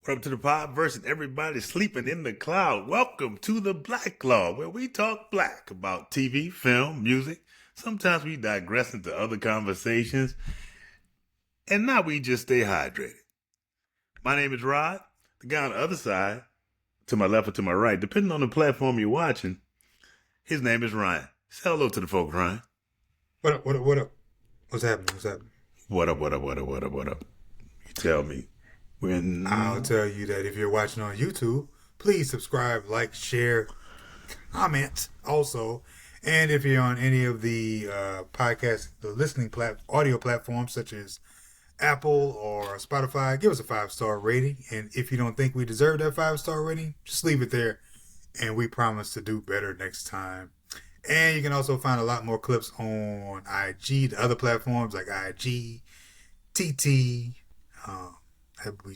What up to the pod versus everybody sleeping in the cloud? Welcome to the Black Claw, where we talk black about TV, film, music. Sometimes we digress into other conversations, and now we just stay hydrated. My name is Rod. The guy on the other side, to my left or to my right, depending on the platform you're watching, his name is Ryan. Say hello to the folks, Ryan. What up? What up? What's happening? What up? You tell me. I'll tell you that if you're watching on YouTube, please subscribe, like, share, comment also. And if you're on any of the podcast, the listening audio platforms such as Apple or Spotify, give us a 5-star rating. And if you don't think we deserve that 5-star rating, just leave it there. And we promise to do better next time. And you can also find a lot more clips on IG, the other platforms like IG, TT,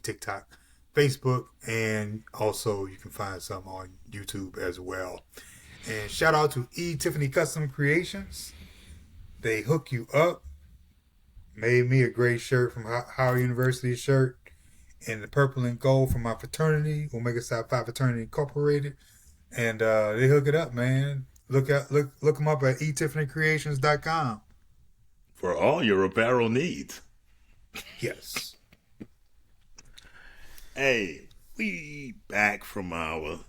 TikTok, Facebook, and also you can find some on YouTube as well. And shout out to Tiffany Custom Creations. They hook you up. Made me a great shirt from Howard University shirt in the purple and gold from my fraternity, Omega Psi Phi Fraternity Incorporated. And they hook it up, man. Look them up at etiffanycreations.com for all your apparel needs. Yes. Hey, we back from our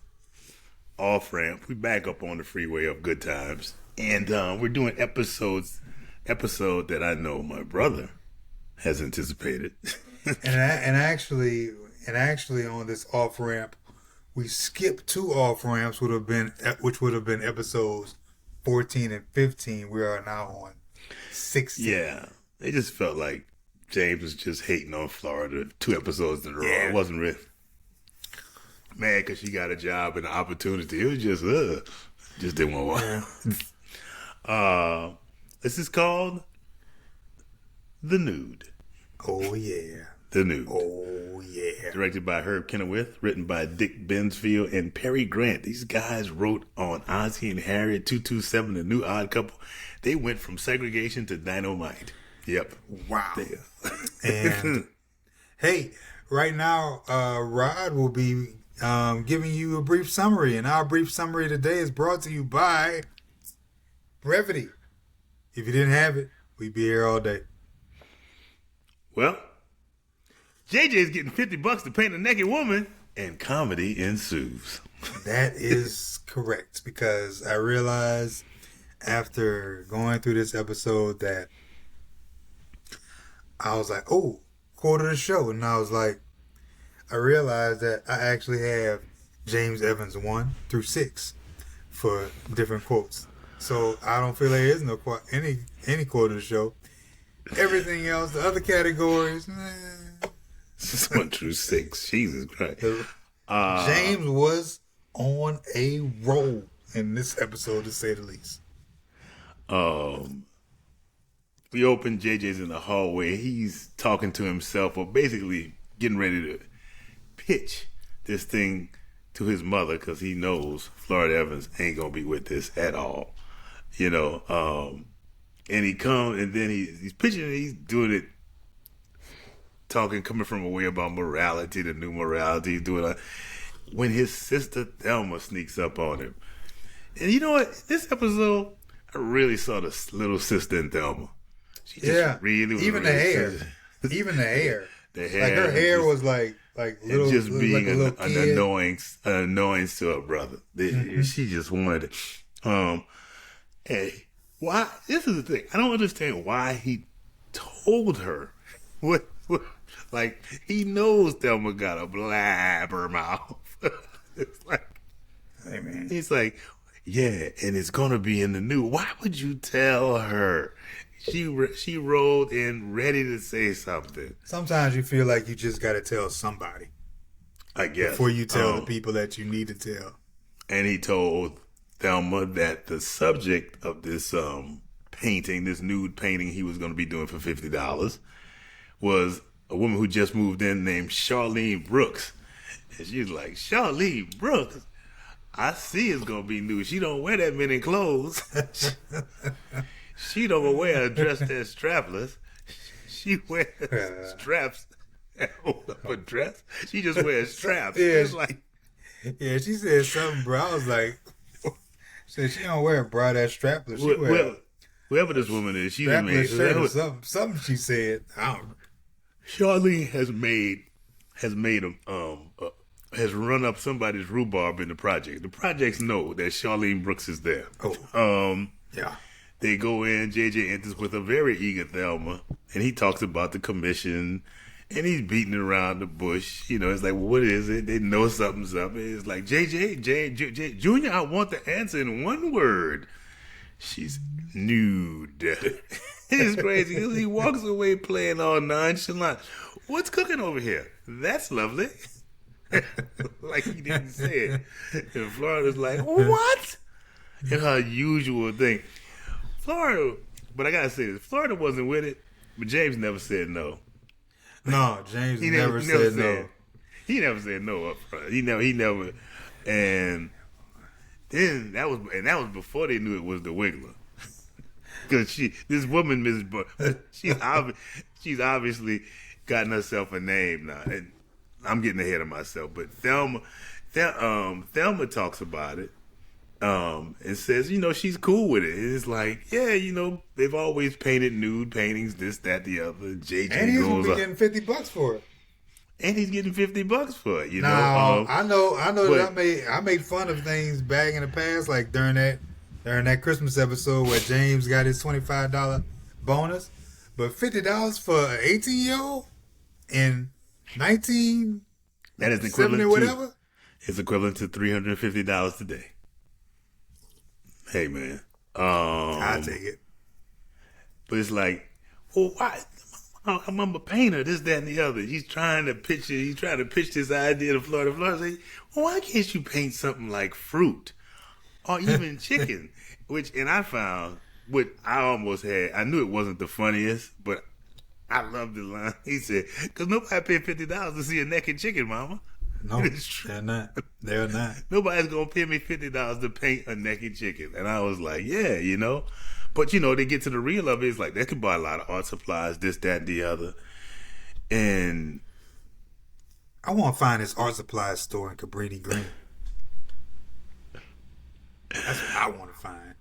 off-ramp. We back up on the freeway of good times. And we're doing episode that I know my brother has anticipated. and actually on this off-ramp, we skipped 2 off-ramps, which would have been episodes 14 and 15. We are now on 16. Yeah, it just felt like James was just hating on Florida 2 episodes in a row. It wasn't really mad because she got a job and an opportunity. It was just didn't want one. Yeah. This is called The Nude. Oh yeah, The Nude. Oh yeah. Directed by Herb Kennewick, written by Dick Bensfield and Perry Grant. These guys wrote on Ozzie and Harriet, 227, The New Odd Couple. They went from segregation to dynamite. Yep. Wow. And hey, right now, Rod will be giving you a brief summary, and our brief summary today is brought to you by Brevity. If you didn't have it, we'd be here all day. Well, JJ's getting $50 to paint a naked woman, and comedy ensues. That is correct, because I realized after going through this episode that I was like, oh, quote of the show. And I realized that I actually have James Evans 1 through 6 for different quotes. So I don't feel there is no any quote of the show. Everything else, the other categories, 1 through 6. Jesus Christ. James was on a roll in this episode, to say the least. We open, JJ's in the hallway. He's talking to himself, or basically getting ready to pitch this thing to his mother, because he knows Florida Evans ain't going to be with this at all. You know, and he comes, and then he's pitching it, he's doing it, coming from a way about morality, the new morality, he's doing it when his sister Thelma sneaks up on him. And you know what? This episode, I really saw the little sister in Thelma. She just really even the hair. The hair. Like her hair was like little, just being like an annoyance to her brother. She just wanted it. Hey, why? This is the thing. I don't understand why he told her what like he knows Thelma got a blabber mouth. It's like, hey man, he's like, yeah, and it's gonna be in the Nude. Why would you tell her? She rolled in ready to say something. Sometimes you feel like you just got to tell somebody, I guess, before you tell the people that you need to tell. And he told Thelma that the subject of this painting, this nude painting he was going to be doing for $50, was a woman who just moved in named Charlene Brooks. And she's like, Charlene Brooks? I see it's going to be nude. She don't wear that many clothes. She don't wear a dress that's strapless. She wears straps Hold up a dress. She just wears straps. Yeah. It's like, Yeah, she said something, bro. I was like, said she don't wear a bra that's strapless. She wear a whoever this woman is, she's strapless made. shirt or something. Something she said. I don't. Charlene has run up somebody's rhubarb in the project. The projects know that Charlene Brooks is there. Yeah. They go in. JJ enters with a very eager Thelma, and he talks about the commission. And he's beating around the bush. You know, it's like, what is it? They know something's up. It's like, JJ, Junior, I want the answer in one word. She's nude. It's crazy. He walks away playing all nonchalant. What's cooking over here? That's lovely. Like he didn't say it. And Florida's like, what? It's her usual thing. Florida, but I gotta say this, Florida wasn't with it, but James never said no. No, James never said no. He never said no up front. He never, and then that was before they knew it was the Wiggler. Because this woman, Mrs. Buck, she's obviously gotten herself a name now, and I'm getting ahead of myself. But Thelma talks about it, and says, she's cool with it. It's like, yeah, they've always painted nude paintings, this, that, the other. JJ and he's goes gonna be getting $50 for it. And he's getting $50 for it. I know. That I made fun of things back in the past, like during that Christmas episode where James got his $25 bonus, but $50 for an 18-year-old in 1970 that is equivalent whatever. It's equivalent to $350 today. Hey man, I take it. But it's like, well, why? I'm a painter, this, that, and the other. He's trying to pitch this idea to Florida. Florida's like, well, why can't you paint something like fruit or even chicken? And I found what I almost had. I knew it wasn't the funniest, but I loved the line. He said, because nobody paid $50 to see a naked chicken, mama. No, they're not. They're not. Nobody's going to pay me $50 to paint a naked chicken. And I was like, yeah, But, they get to the real of it. It's like they could buy a lot of art supplies, this, that, and the other. And I want to find this art supply store in Cabrini Green. That's what I want to find.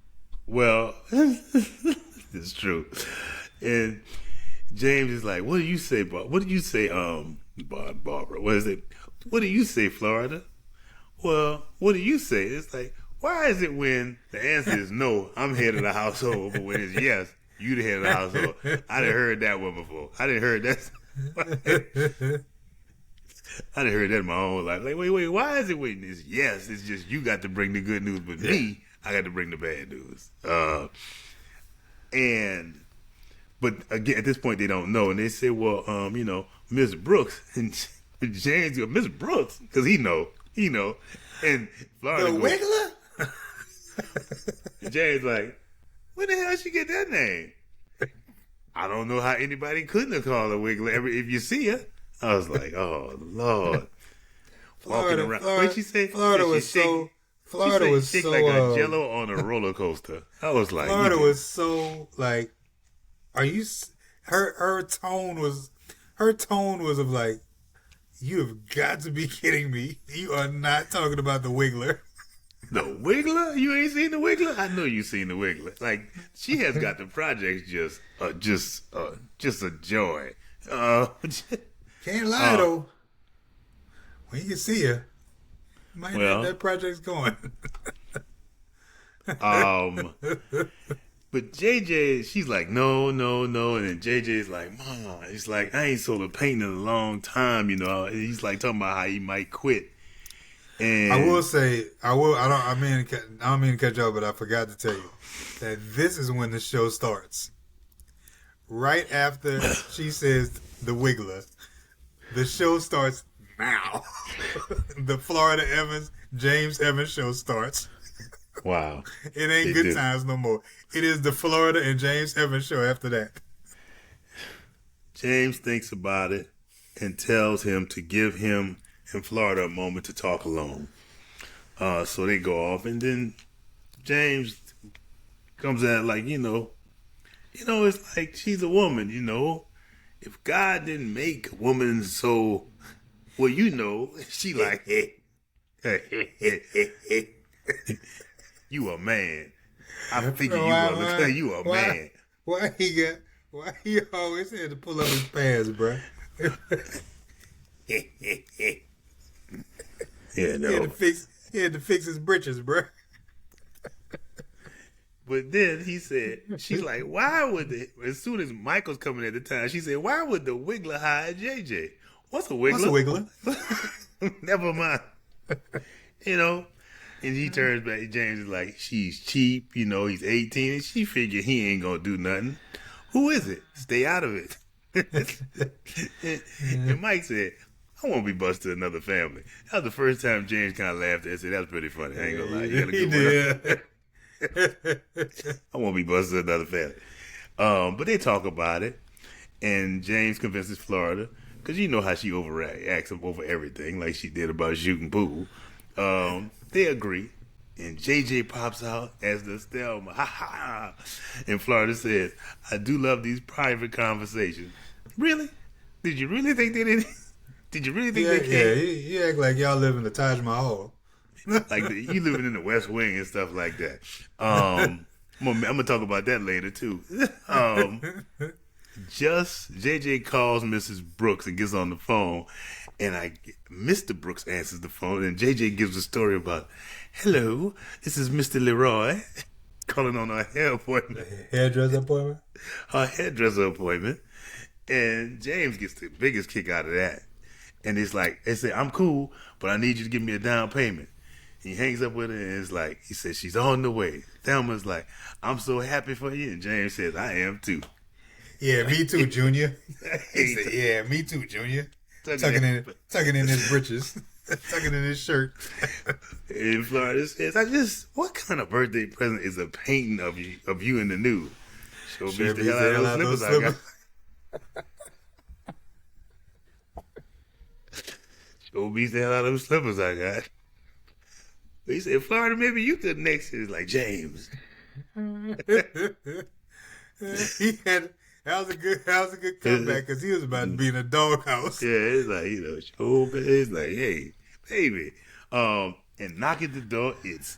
Well, it's true. And James is like, what do you say, Bob? What did you say, Barbara? What is it? What do you say, Florida? Well, what do you say? It's like, why is it when the answer is no, I'm head of the household, but when it's yes, you the head of the household? I didn't heard that one before. I didn't heard that. I didn't heard that in my own life. Like, wait, why is it when it's yes, it's just you got to bring the good news, but me, I got to bring the bad news. But again, at this point, they don't know. And they say, well, Miss Brooks. And James goes, Miss Brooks? Because he know. And Florida The goes, Wiggler? James like, where the hell she get that name? I don't know how anybody couldn't have called her Wiggler if you see her. I was like, oh, Lord. Walking around. What she say? Florida was so... Florida was so... like a jello on a roller coaster. I was like... Florida was so, like... Are you... Her tone was of like, you have got to be kidding me. You are not talking about the Wiggler. The Wiggler? You ain't seen the Wiggler? I know you seen the Wiggler. Like, she has got the projects just a joy. Can't lie though. When you see her, might have that project's going. But JJ, she's like, no. And then JJ's like, Mom, it's like, I ain't sold a painting in a long time, And he's like talking about how he might quit. And I will say, I don't mean to cut you off, but I forgot to tell you that this is when the show starts. Right after she says the Wiggler, the show starts now. The Florida James Evans show starts. Wow. It ain't Good Times no more. It is the Florida and James Evans show after that. James thinks about it and tells him to give him and Florida a moment to talk alone. So they go off, and then James comes at like, it's like she's a woman, if God didn't make woman so, well, you know, she like, you a man. I figure you Why, gonna look like you a why, man. why he always had to pull up his pants, bro? Yeah, no. He had to fix his britches, bro. But then he said, she's like, why would as soon as Michael's coming at the time, she said, why would the Wiggler hire JJ? What's a Wiggler? What's a Wiggler? Never mind. You know? And he turns back, James is like, she's cheap, you know, he's 18, and she figured he ain't gonna do nothing. Who is it? Stay out of it. And Mike said, I won't be busted another family. That was the first time James kind of laughed and said, that's pretty funny. I ain't gonna lie. You got a good one. I won't be busted another family. But they talk about it, and James convinces Florida, because you know how she acts over everything, like she did about shooting pool. They agree, and JJ pops out as the Thelma. Ha ha! And Florida says, I do love these private conversations. Really? Did you really think they did? Did you really think they cared? Yeah, you act like y'all live in the Taj Mahal. Like you living in the West Wing and stuff like that. I'm gonna talk about that later too. Just JJ calls Mrs. Brooks and gets on the phone, and Mr. Brooks answers the phone, and JJ gives a story about, hello, this is Mr. Leroy calling on our hair appointment. Hairdresser appointment? Her hairdresser appointment. And James gets the biggest kick out of that. And it's like, they say, I'm cool, but I need you to give me a down payment. He hangs up with her, and it's like, he says, she's on the way. Thelma's like, I'm so happy for you. And James says, I am too. Yeah, me too, Junior. He said, yeah, me too, Junior. Tucking in his britches. Tucking in his shirt. And Florida says, what kind of birthday present is a painting of you in the nude? Show me the hell out of those slippers I got. Show me the hell out of those slippers I got. He said, Florida, maybe you could next year. It's like, James. That was a good comeback because he was about to be in a doghouse. Yeah, it's like, you know, it's like, hey, baby. And knock at the door, it's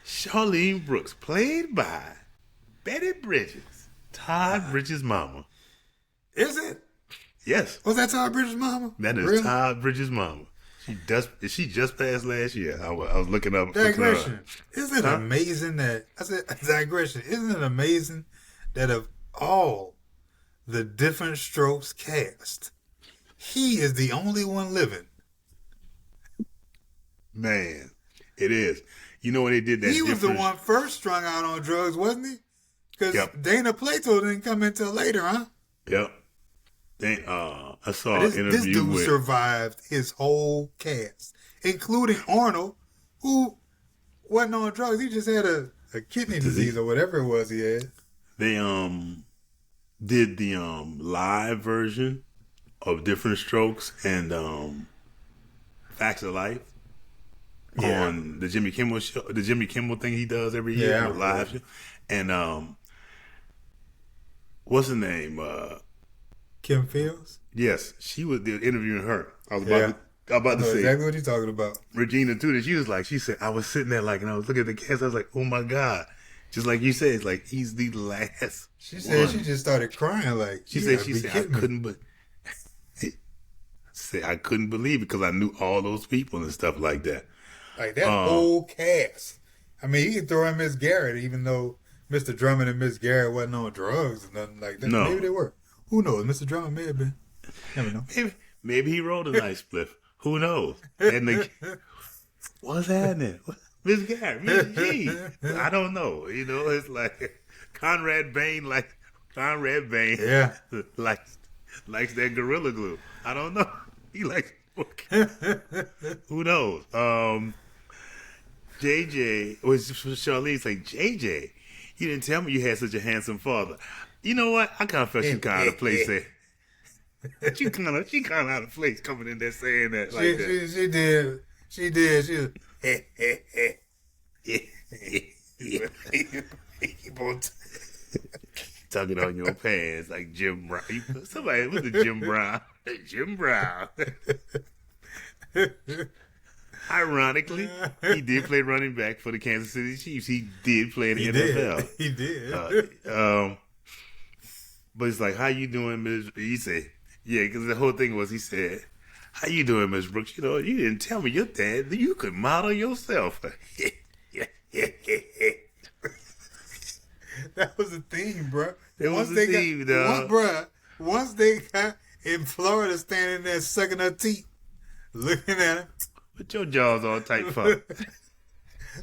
Charlene Brooks, played by Betty Bridges, Todd Bridges' mama. Is it? Yes. Was that Todd Bridges' mama? That is really? Todd Bridges' mama. She just passed last year. I was looking up. Digression. Isn't it amazing that I said digression? Isn't it amazing that of all the Different Strokes cast, he is the only one living? Man, it is. You know when they did that? He was the one first strung out on drugs, wasn't he? Because Dana Plato didn't come until later, huh? Yep. I saw an interview this dude survived his whole cast, including Arnold, who wasn't on drugs. He just had a kidney disease or whatever it was he had. They did the live version of Different Strokes and Facts of Life on the Jimmy Kimmel show, the Jimmy Kimmel thing he does every year, live show. And what's her name? Kim Fields? Yes, she was interviewing her. I was about to say exactly what you're talking about. Regina too. She said, I was sitting there and I was looking at the cast. I was like, oh my God. Just like you said, it's like he's the last. She said she just started crying. Like she said I couldn't believe it because I knew all those people and stuff like that. Like that whole cast. I mean, you can throw in Miss Garrett, even though Mr. Drummond and Miss Garrett wasn't on drugs and nothing like that. No. Maybe they were. Who knows? Mr. Drummond may have been. Never know. Maybe he rolled a nice spliff. Who knows? And what's happening? Miss Garrett, Miss G. I don't know. You know, it's like Conrad Bain likes that Gorilla Glue. I don't know. He likes who knows? JJ was Charlene's like, JJ, you didn't tell me you had such a handsome father. You know what? I kind of felt she kind of out of place there. She kind of out of place coming in there saying that like that. She did. She was, Tuck it on your pants like Jim Brown. Somebody with the Jim Brown. Jim Brown. Ironically, he did play running back for the Kansas City Chiefs. He did play in the NFL. He did. But it's like, how you doing, Ms. He said, yeah, because the whole thing was, he said, how you doing, Ms. Brooks? You know, you didn't tell me your dad. You could model yourself. That was the theme, bro. It was the theme, dog. Once they got in Florida standing there sucking her teeth, looking at him. Put your jaws all tight, fuck.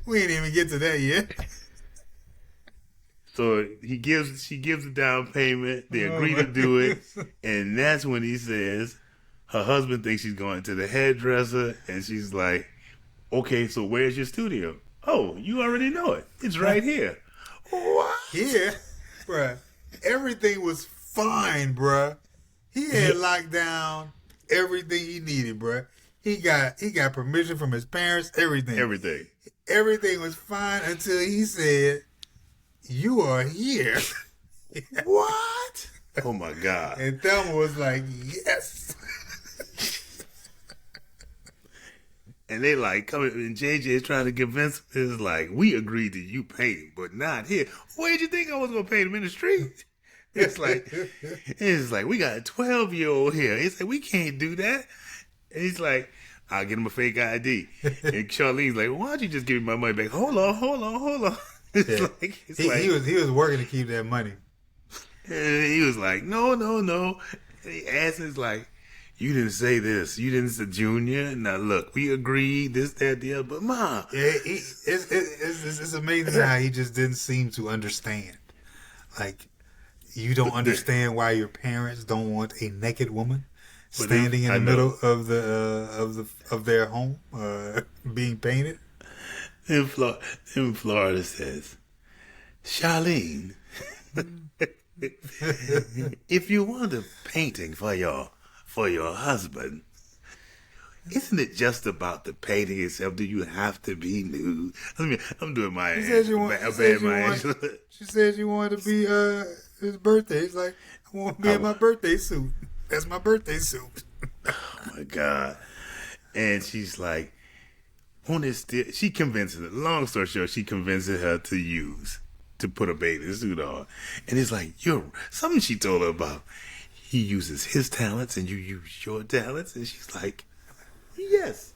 We ain't even get to that yet. So she gives the down payment. They agree to do it. And that's when he says her husband thinks she's going to the hairdresser. And she's like, okay, so where's your studio? Oh, you already know it. It's right here. What? Yeah, bruh. Everything was fine, bruh. He had locked down everything he needed, bruh. He got permission from his parents, everything. Everything was fine until he said, "You are here." What? Oh my God. And Thelma was like, "Yes." And they like coming, and JJ is trying to convince him. It's like, we agreed to you painting, but not here. Where'd you think I was gonna paint him in the street? It's like we got a 12-year-old here. It's like, we can't do that. And he's like, I'll get him a fake ID. And Charlene's like, why don't you just give me my money back? Hold on. He was working to keep that money. And he was like, no. And he asked, it's like, you didn't say this. You didn't say Junior. Now look, we agreed this, that, the other. But Ma, yeah, it's amazing how he just didn't seem to understand. Like, you don't understand why your parents don't want a naked woman standing in the middle of their home, being painted. In Florida says, Charlene, if you want a painting for your husband, isn't it just about the painting itself? Do you have to be nude? I mean, I'm doing my She said you wanted to be his birthday. He's like, I want to be in my birthday suit. That's my birthday suit. Oh my God. And she's like, she convinces her. Long story short, she convinces her to put a bathing suit on. And it's like, something she told her about. He uses his talents and you use your talents. And she's like, yes.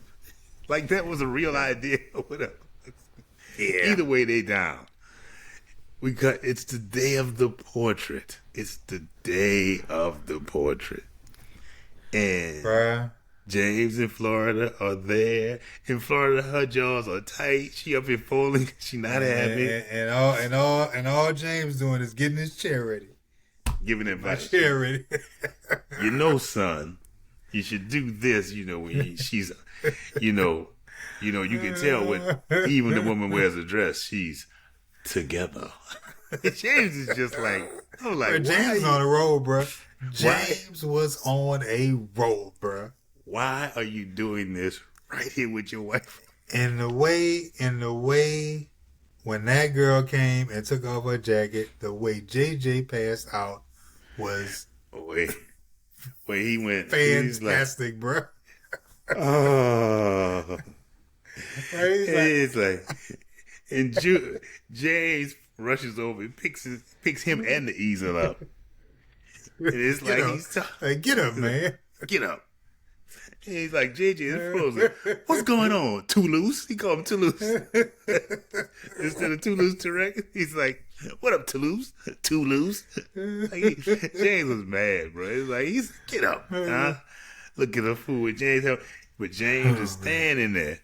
Like that was a real idea or whatever. Yeah. Either way, they down. It's the day of the portrait. And bruh, James in Florida are there. In Florida, her jaws are tight. She up here folding. She not happy. And all James doing is getting his chair ready. Giving advice. My chair ready. You know, son, you should do this. You know, when she's, you can tell when even the woman wears a dress, she's together. James is just like, I'm like, James on a roll, bro. James was on a roll, bro. Why are you doing this right here with your wife? In the way, when that girl came and took off her jacket, the way JJ passed out was where he went fantastic, like, bro. Oh, it's like, and James rushes over and picks him and the easel up. And it's like hey, get up, man. Get up. And he's like, JJ is frozen. What's going on? Toulouse? He called him Toulouse. Instead of Toulouse Tarek, he's like, what up, Toulouse? Toulouse? Like, James was mad, bro. He's like, get up. Huh? Look at the fool with James. But James is standing there.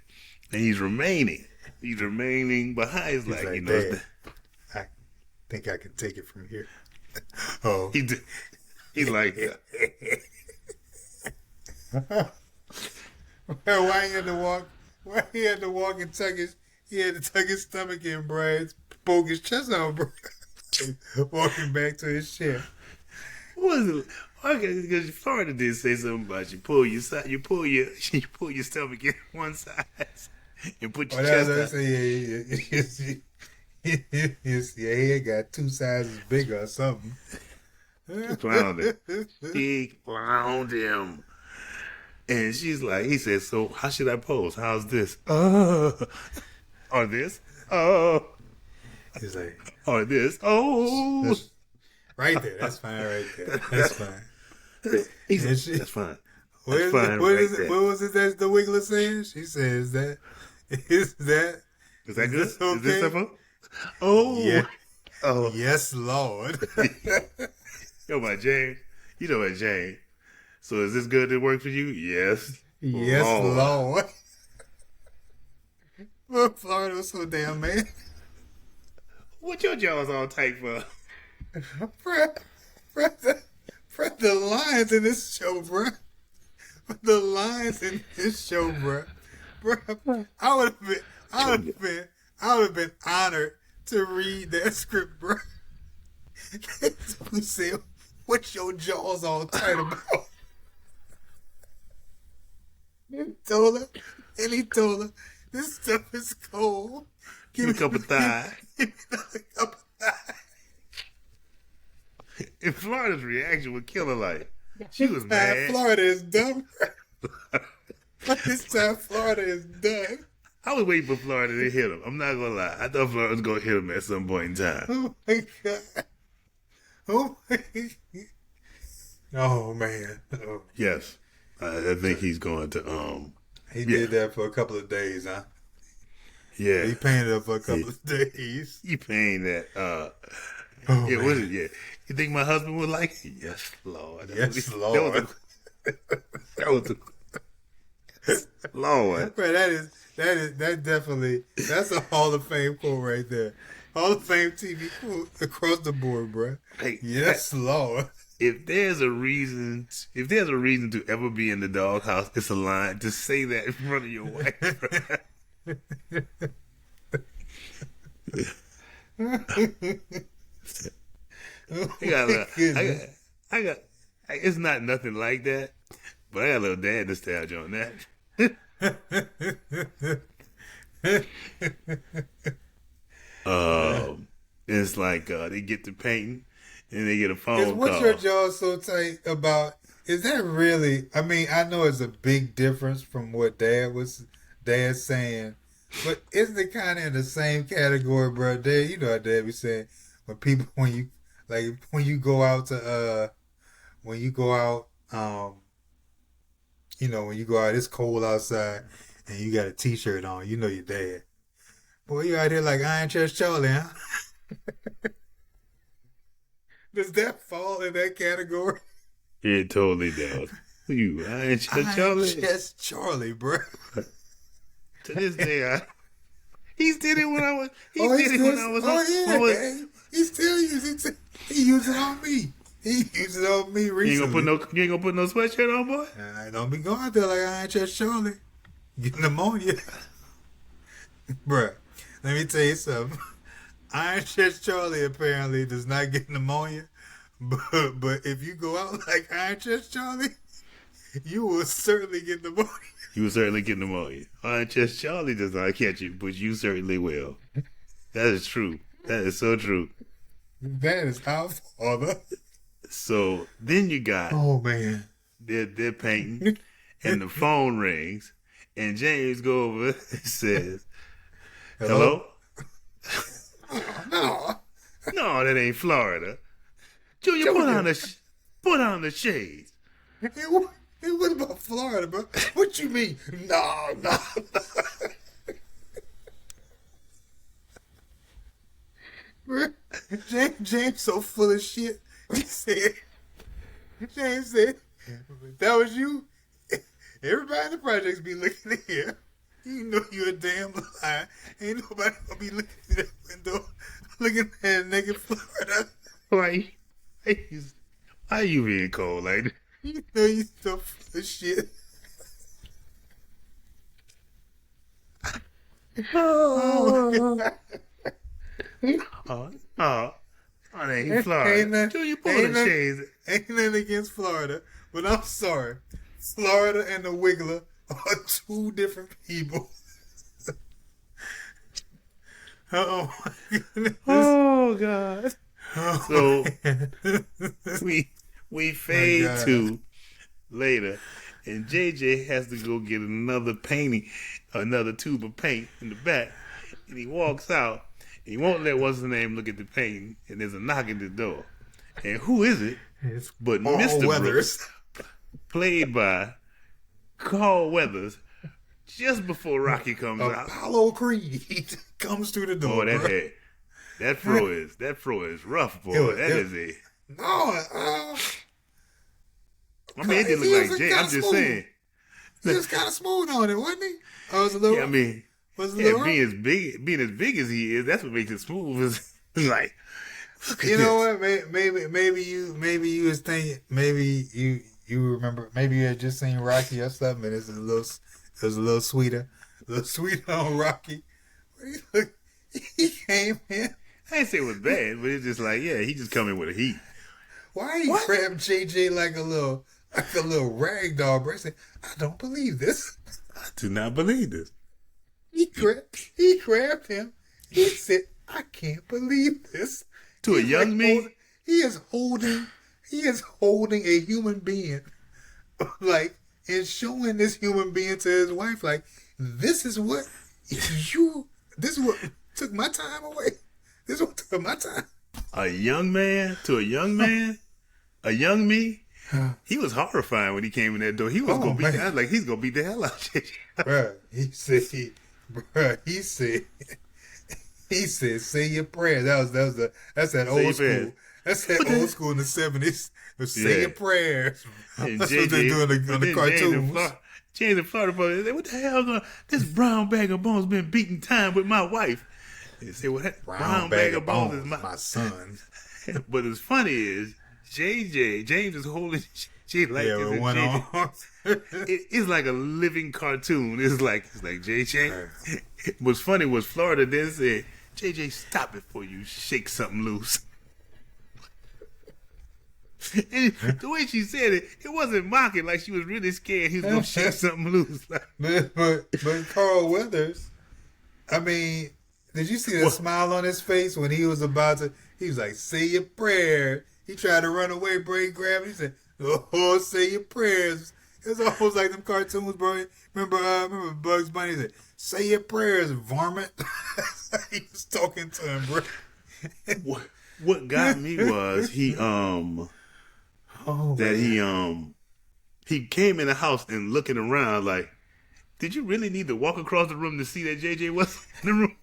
And he's remaining. He's remaining behind. He's like, Dad, I think I can take it from here. Oh. He's like, why he had to walk? Why he had to walk and he had to tuck his stomach in, bro. And poke his chest out, bro. Walking back to his chair. What was it? Okay, because Florida did say something about you pull your stomach in one side and put your chest out. Your head got two sizes bigger or something. He clowned him. He clowned him. And she's like, he said, so how should I pose? How's this? Or this? Oh. He's like, Or this? Oh. that's right there. That's fine right there. That's fine. He said, And she, that's fine. what That's is fine it? What right is it? there. What was it that the Wiggler saying? She says that. Is that? Is that is good? this okay? Is this simple? Oh. Yeah. Oh. Yes, Lord. Yo, my James. You know my James. So is this good to work for you? Yes. Yes, Lord. Well, Florida was so damn mad. What your jaws all tight for? Bruh, the lines in this show, bruh. The lines in this show, bruh. Bruh, I would have been honored to read that script, bruh. Who said, "What's your jaws all tight about?" He told her, "This stuff is cold. Give me a cup of thigh." Give me another cup of thigh. And Florida's reaction would kill her. Like, she was mad. Florida is done. By this time, Florida is done. I was waiting for Florida to hit him. I'm not gonna lie. I thought Florida was gonna hit him at some point in time. Oh my God. Oh my God. Oh man. Oh. Yes, I think he's going to. He did that for a couple of days, huh? Yeah, He painted up for a couple of days. you paying that? Oh, Yeah, man. was it? Yeah. You think my husband would like it? Yes, Lord. Yes, Lord. That was the Lord. Bro, that's a Hall of Fame quote right there. Hall of Fame TV quote across the board, bro. Hey, Yes, Lord. if there's a reason to ever be in the doghouse, it's a line to say that in front of your wife. I got, it's not nothing like that, but I got a little dad nostalgia on that. It's like they get to painting and they get a phone Is call. what your jaw so tight about? Is that really? I mean, I know it's a big difference from what Dad's saying, but isn't it kind of in the same category, bro? Dad, you know how Dad be saying when you go out, when you go out, it's cold outside, and you got a T-shirt on, you know your dad. Boy, you out here like Iron Chest Charlie, huh? Does that fall in that category? It totally does. You, I ain't Iron Charlie. Chest Charlie, bro. To this day, he did it when I was. He still uses it. He used it on me. He used it on me recently. You ain't gonna put no sweatshirt on, boy. I don't be going out there like Iron Chest Charlie. Getting pneumonia. Bruh, let me tell you something. Iron Chest Charlie apparently does not get pneumonia. But if you go out like Iron Chest Charlie, you will certainly get pneumonia. You will certainly get pneumonia. Iron Chest Charlie does not catch it, but you certainly will. That is true. That is so true. That is our father. So then you got Oh man. they're painting and the phone rings and James go over and says, "Hello? No. No, that ain't Florida. Junior, put on the shades." It was about Florida, bro. What you mean? No. Bro, James so full of shit. James said, if that was you, everybody in the projects be looking in here. You know you a damn lie. Ain't nobody gonna be looking in that window, looking at naked Florida. Why you being cold like that? You know you so full of shit. Oh, That ain't Florida. Junior, pull the shades. Ain't nothing against Florida, but I'm sorry. Florida and the Wiggler are two different people. Oh my goodness. Oh God. Oh So man. we My fade God. to later, and JJ has to go get another painting, another tube of paint in the back, and he walks out. And he won't let what's the name look at the painting, and there's a knock at the door. And who is it? It's But Carl Mr. Weathers. Brooks, played by Carl Weathers, just before Rocky comes out. Apollo Creed comes through the door, Oh, that bro. head. That fro is rough, boy. That is a. No, I mean, it didn't he look was like Jay. kinda I'm just smooth. saying. He was kind of smooth on it, wasn't he? Oh, it was a little. Yeah, I mean, was it a yeah, little rough? being as big as he is, that's what makes it smooth. Is like, look at You this. know what? Maybe you was thinking. Maybe you remember. Maybe you had just seen Rocky or something, and it was a little sweeter, on Rocky. He came in. I didn't say it was bad, but it's just like, yeah, he just coming with a heat. Why he grabbed JJ like a little rag doll, bro? He said, I don't believe this. I do not believe this. He grabbed him. He said, I can't believe this. To a He's young me? He is holding a human being, like, and showing this human being to his wife, like, this is what took my time away. This is what took my time. A young man to a young man, a young me. He was horrifying when he came in that door. He was gonna beat. I was like, he's gonna beat the hell out of you. Bruh, he said, say your prayers. That's that Say your old school. prayers. That's that old school in the 70s. Say Yeah. your prayers. And That's what they do on the cartoons. James in Florida, said, what the hell? This brown bag of bones been beating time with my wife. They said, well, that brown bag of bones is my son. But it's funny is James is holding JJ like Yeah, this. with and one JJ arm. it's like a living cartoon. It's like JJ. What's funny was Florida then said, JJ, stop it before you shake something loose. And the way she said it, it wasn't mocking, like she was really scared he was gonna shake something loose. But Carl Weathers, I mean, did you see the smile on his face when he was about to? He was like, "Say your prayer." He tried to run away, but he grabbed him. He said, "Oh, say your prayers." It was almost like them cartoons, bro. Remember Bugs Bunny? He said, "Say your prayers, varmint." He was talking to him, bro. What got me was he came in the house and looking around like, did you really need to walk across the room to see that JJ was in the room?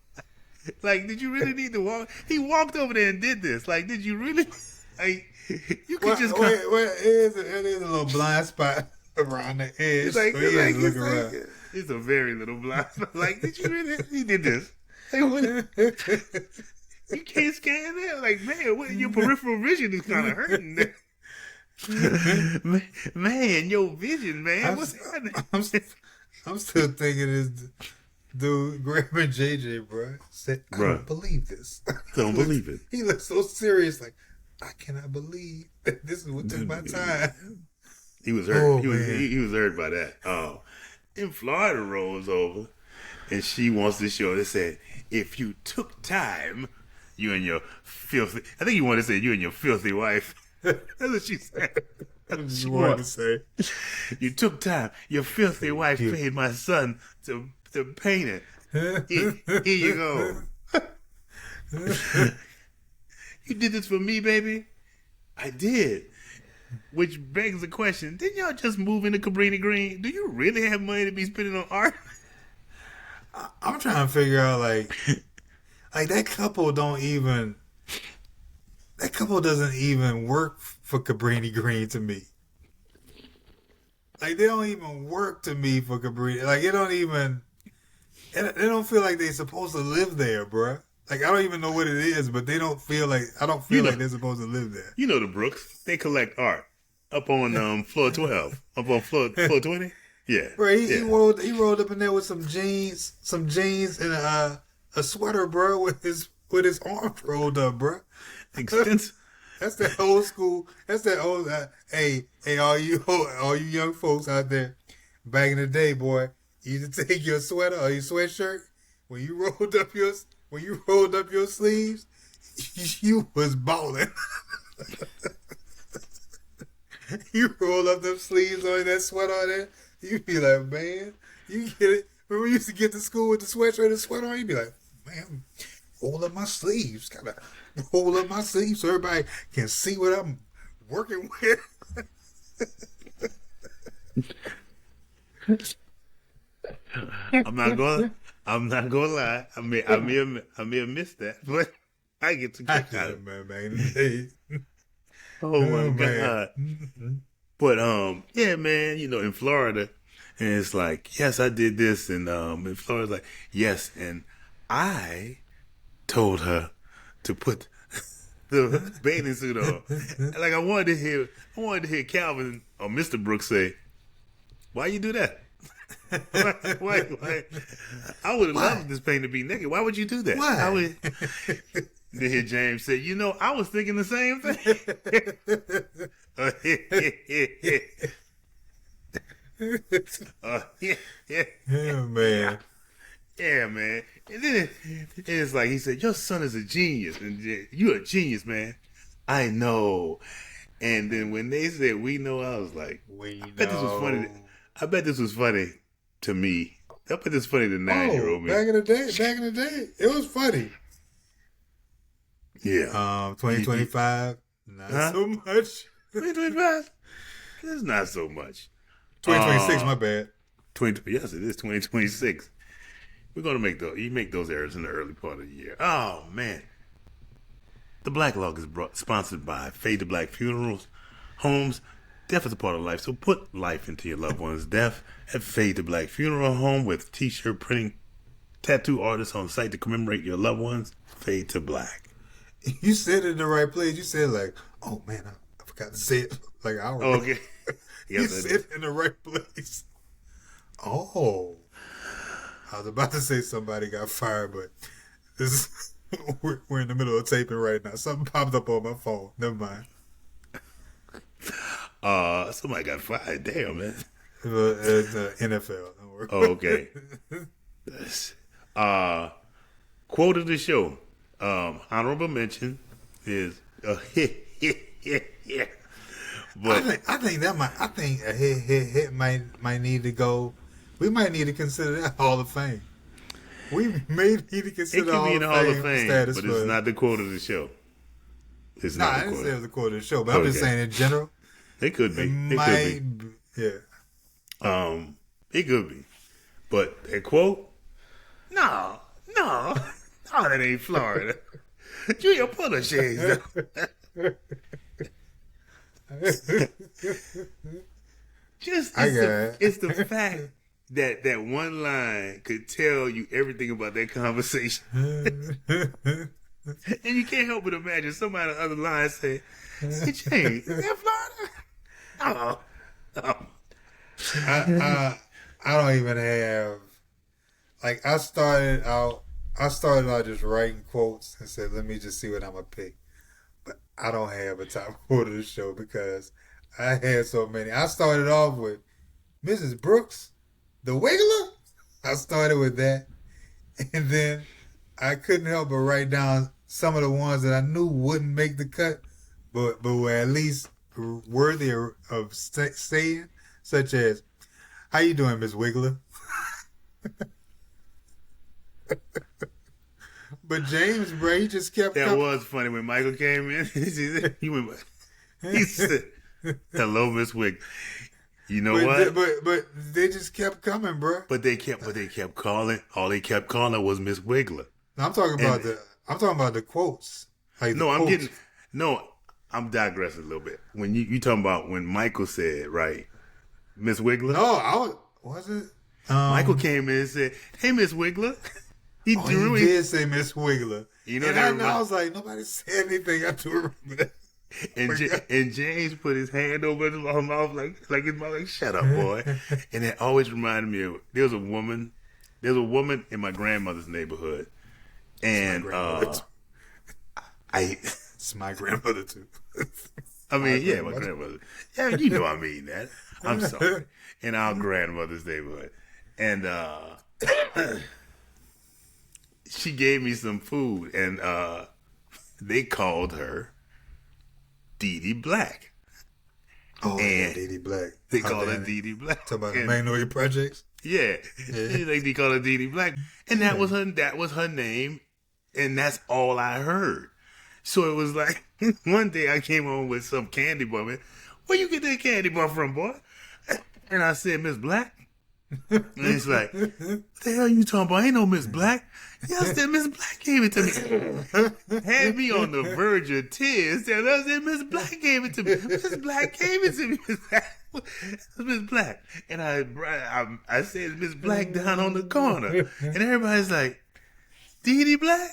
Like, did you really need to walk? He walked over there and did this. Like, did you really? Like, you could just come. It is a little blind spot around the edge. It's like, so he had to look around. It's a very little blind spot. Like, did you really? He did this. Like, what? You can't scan that. Like, man, what, your peripheral vision is kind of hurting. Man, your vision, man. What's happening? I'm still thinking this dude grabbing JJ, bro. Said, I don't believe this. Don't believe it. He looked so serious, like, I cannot believe that this is what took my time. He was hurt. He was hurt by that. In Florida rolls over, and she wants to show. They said, if you took time, you and your filthy. I think you wanted to say you and your filthy wife. That's what she said. That's what you wanted to say. You took time. Your filthy wife paid my son to paint it. Here you go. You did this for me, baby? I did. Which begs the question, didn't y'all just move into Cabrini Green? Do you really have money to be spending on art? I'm trying to figure out, like that couple doesn't even work for Cabrini Green to me. Like, they don't even work to me for Cabrini. Like, they don't feel like they're supposed to live there, bruh. Like, I don't even know what it is, but I don't feel like they're supposed to live there. You know the Brooks. They collect art up on floor 12. Up on floor 20? Yeah. Bro, he rolled up in there with some jeans and a sweater, bro, with his arms rolled up, bro. Extensive. That's that old school. That's that old. Hey, all you young folks out there, back in the day, boy, you used to take your sweater or your sweatshirt when you rolled up when you rolled up your sleeves, you was balling. You roll up them sleeves on that sweat on there, you be like, man, you get it. When we used to get to school with the sweatshirt and sweat on, you be like, man, roll up my sleeves. Gotta roll up my sleeves so everybody can see what I'm working with. I'm not gonna lie. I may have missed that, but I get to kick out of it. Man. Oh my man. God. But yeah, man, in Florida, and it's like, yes, I did this, and in Florida's like, yes, and I told her to put the bathing suit on. Like I wanted to hear Calvin or Mr. Brooks say, "Why you do that?" why? I would have loved this pain to be naked. Why would you do that? Why? Then hear James say, I was thinking the same thing. Yeah, man. Yeah, man. And then it's like he said, your son is a genius. And you're a genius, man. I know. And then when they said we know, I was like, I bet this was funny. I bet this was funny to me. I bet this was funny to 9-year-old me. Back in the day, it was funny. Yeah. 2025, not so much. 2025? That's not so much. 2026, my bad. Yes, it is 2026. We're gonna make those errors in the early part of the year. Oh man. The Black Log is sponsored by Fade to Black Funerals Homes. Death is a part of life, so put life into your loved one's death at Fade to Black Funeral Home with t-shirt printing, tattoo artists on site to commemorate your loved ones. Fade to Black. You said it in the right place. You said like, oh man, I forgot to say it. Like I don't Okay. You said it in the right place. Oh. I was about to say somebody got fired, but we're in the middle of taping right now. Something popped up on my phone. Never mind. Somebody got fired. Damn, man. It's NFL. Don't worry. Oh, okay. Quote of the show. Honorable mention is but I think a hit might need to go. We might need to consider that Hall of Fame. We may need to consider it can be in the Hall of Fame, status, but it's not the quote of the show. It's not. I didn't say it was the quote of the show, but I'm just saying in general. It could be. It could be. Yeah. It could be. But that quote? No, that ain't Florida. Junior, pull the shades up. It's the fact that one line could tell you everything about that conversation. And you can't help but imagine somebody on the other line say, "Hey, James, is that Florida?" I don't even have, like, I started out just writing quotes and said, let me just see what I'm going to pick. But I don't have a top quote of the show because I had so many. I started off with Mrs. Brooks, the Wiggler. I started with that. And then I couldn't help but write down some of the ones that I knew wouldn't make the cut, but were at least worthy of saying, such as, how you doing, Miss Wiggler? But James, bro, he just kept That was funny when Michael came in. He said, "Hello, Miss Wiggler." You know what? But they just kept coming, bro. But they kept calling. All they kept calling was Miss Wiggler. I'm talking about the quotes. Like I'm digressing a little bit. When you talking about when Michael said, right, Miss Wiggler? No, was it? Michael came in and said, "Hey, Miss Wiggler." He did say Miss Wiggler. You know, and I was like, nobody said anything. I do remember that. And James put his hand over his mouth like his mouth, like, "Shut up, boy." And it always reminded me of there's a woman in my grandmother's neighborhood, and it's my grandmother too. I mean, yeah, my grandmother. Yeah, you know I mean that. I'm sorry. In our grandmother's neighborhood, and she gave me some food, and they called her Dee Dee Black. Oh, yeah, And Dee Dee Black. they Oh, called her damn. Dee Dee Black. Talking about the And- Magnolia Projects. Yeah, Yeah. they called her Dee Dee Black, and that was her name, and that's all I heard. So it was like one day I came home with some candy bar. Man, where you get that candy bar from, boy? And I said, Miss Black. And it's like, what the hell you talking about? Ain't no Miss Black. Yeah, I said Miss Black gave it to me. Had me on the verge of tears. And I said, Miss Black gave it to me. Miss Black gave it to me. Miss Black. And I said Miss Black down on the corner. And everybody's like, Dee Dee Black?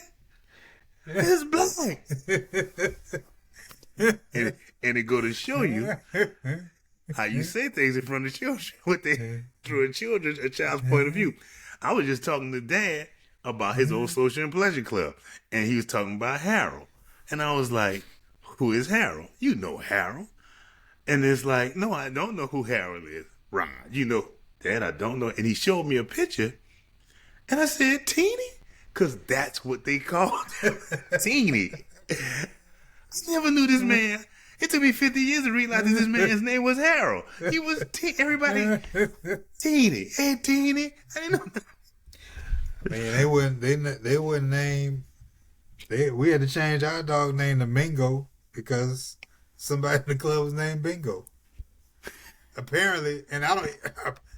Miss Black. and it go to show you how you say things in front of children, through a child's point of view. I was just talking to Dad about his old social and pleasure club, and he was talking about Harold, and I was like, "Who is Harold? You know Harold?" And it's like, "No, I don't know who Harold is." Ron, you know, Dad, I don't know. And he showed me a picture, and I said, "Teeny," because that's what they called Teeny. I never knew this man. It took me 50 years to realize that this man's name was Harold. He was everybody Teeny. Hey, Teeny. I didn't know. Man, they wouldn't name. We had to change our dog name to Mingo because somebody in the club was named Bingo. Apparently, and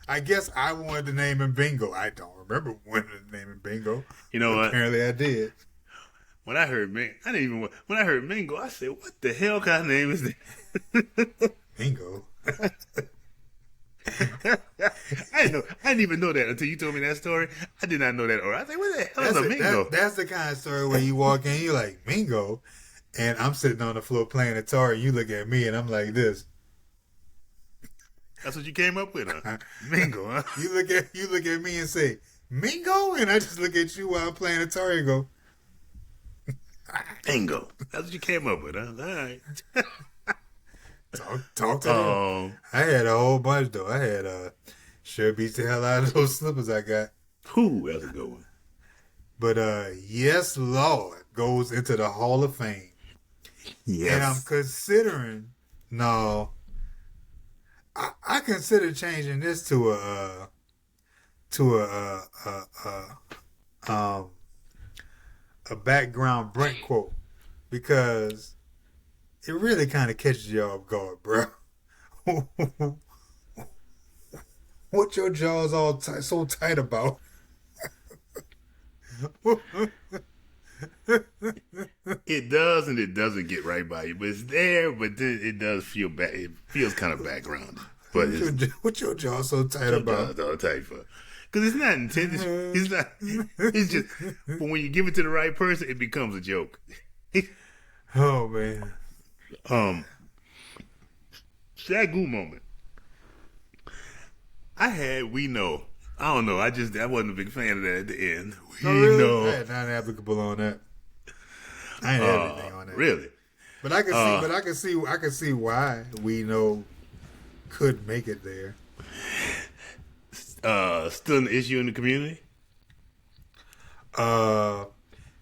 I guess I wanted to name him Bingo. I don't remember wanting to name him Bingo. You know what? Apparently, I did. When I heard when I heard Mingo, I said, "What the hell kind of name is this?" Bingo. I didn't even know that until you told me that story. I did not know that. Or I said, "What the hell is a Mingo?" That's the kind of story where you walk in, you're like Mingo, and I'm sitting on the floor playing guitar, and you look at me, and I'm like this. That's what you came up with, huh? Mingo, huh? You look at me and say Mingo, and I just look at you while I'm playing guitar and go. Bingo. That's what you came up with, huh? All right. Talk to them. I had a whole bunch though. I had sure beats the hell out of those slippers I got. Whew, that's a good one. But Yes Lord goes into the Hall of Fame. Yes. And I'm considering I consider changing this to a background Brent quote because it really kind of catches you off guard, bro. What your jaws all so tight about? It does and it doesn't get right by you, but it's there. But then it does feel bad. It feels kind of background. But What your jaw so tight about? I'll tell you for. Because it's not intended. It's not. It's just. But when you give it to the right person, it becomes a joke. Oh man. Shagoo moment. We know. I don't know. I wasn't a big fan of that at the end. We know. I had not applicable on that. I ain't have anything on that. Really? But I can see why we know could make it there. Still an issue in the community?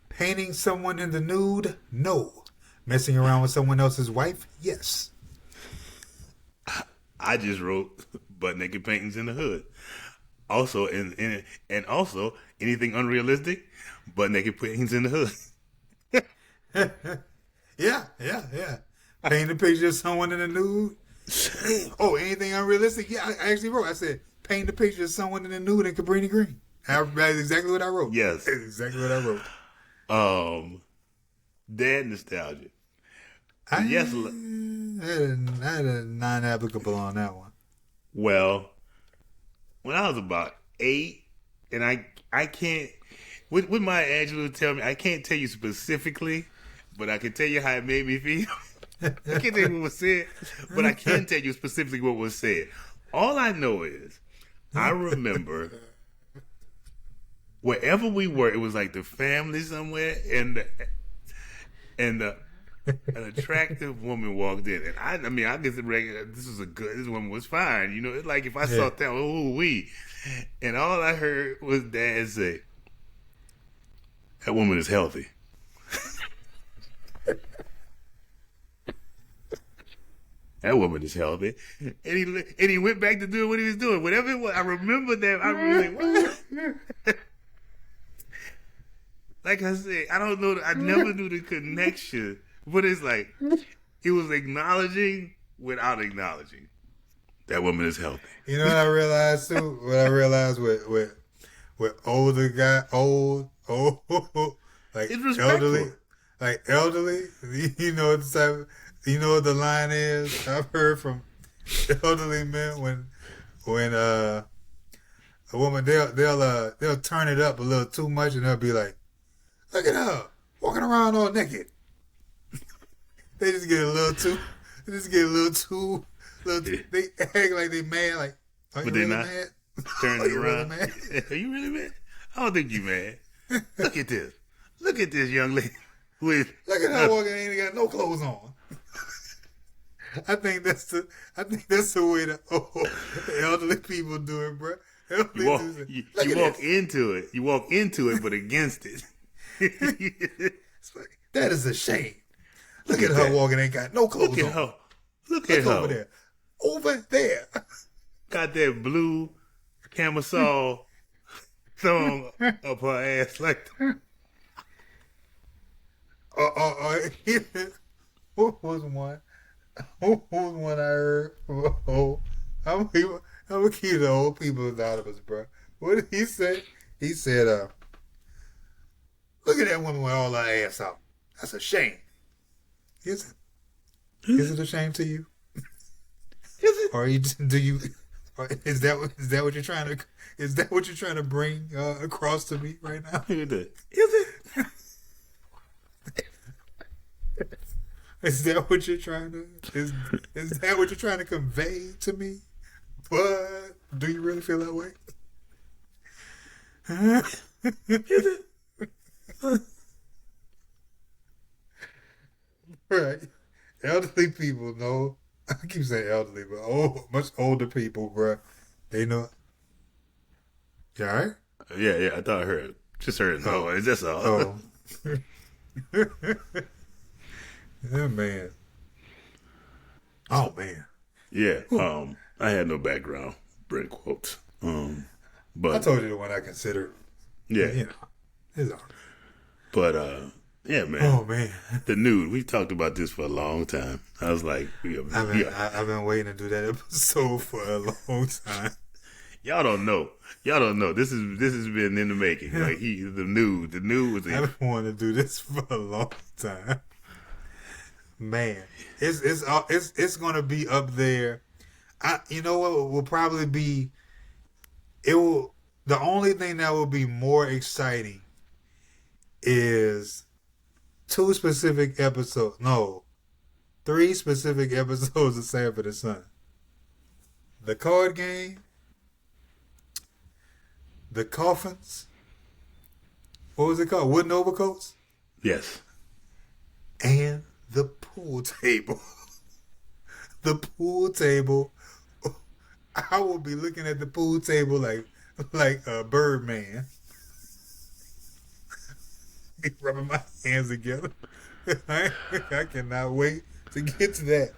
Painting someone in the nude? No. Messing around with someone else's wife? Yes. I just wrote butt naked paintings in the hood. Also, and also anything unrealistic, butt naked paintings in the hood. Yeah. Paint a picture of someone in the nude. Oh, anything unrealistic? Yeah, I actually wrote. I said, paint a picture of someone in the nude in Cabrini Green. That's exactly what I wrote. Yes. That's exactly what I wrote. Dad nostalgia. I Yes. had a non-applicable on that one. Well, when I was about 8, and I can't, what my Angela tell me, I can't tell you specifically, but I can tell you how it made me feel. I can't tell you what was said, but I can tell you specifically what was said. All I know is, I remember wherever we were, it was like the family somewhere, and an attractive woman walked in, and I guess this woman was fine, you know. It's like if I saw that, oh we, and all I heard was Dad say, That woman is healthy. That woman is healthy. And he went back to doing what he was doing. Whatever it was, I remember that. I was like, what? Like I said, I don't know. I never knew the connection. But it's like, it was acknowledging without acknowledging. That woman is healthy. You know what I realized too? What I realized with older guy, old, like It's respectful. elderly. You know what the type, you know what the line is? I've heard from elderly men when a woman they'll turn it up a little too much and they'll be like, look at her walking around all naked. They just get a little too. They act like they mad. Like, are you But they really not mad? turning Are it you really around. mad? Are you really mad? I don't think you mad. Look at this. Look at this young lady. With Look at her walking, ain't got no clothes on. I think that's the way the elderly people do it, bro. Elderly you walk, dudes say, you, "Look you at walk this." into it. You walk into it, but against it. It's like, that is a shame. Look at at her that. walking, ain't got no clothes Look at on. her. Look at Look her. over there. Over there. Got that blue camisole thong up her ass like that. What was one? What was one I heard? Oh, I'm gonna keep the old people anonymous, bro. What did he say? He said, look at that woman with all her ass out. That's a shame. Is it? Is it a shame to you? Is it? Or is that what you're trying to bring across to me right now? Look at that. Is it? Is that what you're trying to is that what you're trying to convey to me? But do you really feel that way? Is it? Right. Elderly people know. I keep saying elderly, but much older people, bro. They know. You all right? Yeah. I thought I heard. Just heard noise. That's all. Oh. Yeah, man. Oh, man. Yeah. I had no background. Brent quotes. But I told you the one I considered. yeah. You know, it's all right. But yeah, man. Oh, man. The Nude. We've talked about this for a long time. I was like, I've been waiting to do that episode for a long time. y'all don't know. This has been in the making. Like the Nude was I've been wanting to do this for a long time. Man, it's gonna be up there. You know what will probably be? It will. The only thing that will be more exciting is 3 specific episodes of Sanford and Son. The card game, the coffins. What was it called? Wooden overcoats. yes. And the pool table. The pool table. I will be looking at the pool table like a Birdman. Be rubbing my hands together. I cannot wait to get to that.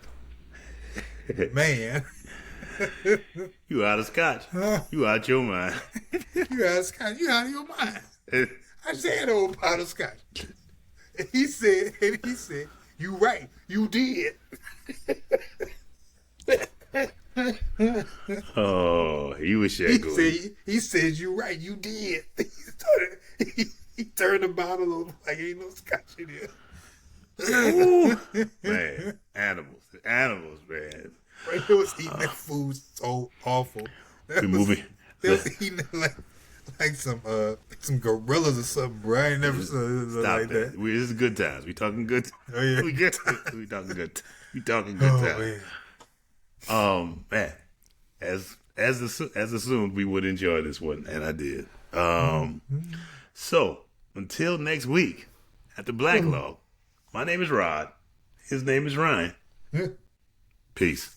Man. You out of scotch. You out your mind. You out of scotch. You out of your mind. I said old pot of scotch. And he said, you right, you did. Oh, you was shaking. He said, you right, you did. He turned the bottle over like ain't no scotch in here. Man, animals, man. Right, they was eating that food so awful. We moving. They was eating it like some gorillas or something, bro. I ain't never seen it Stop like that. that. This is good times. We talking good. Oh, yeah. We talking good. We talking good times. Man, as assumed, we would enjoy this one, and I did. So until next week at the Black Log, my name is Rod. His name is Ryan. Yeah. Peace.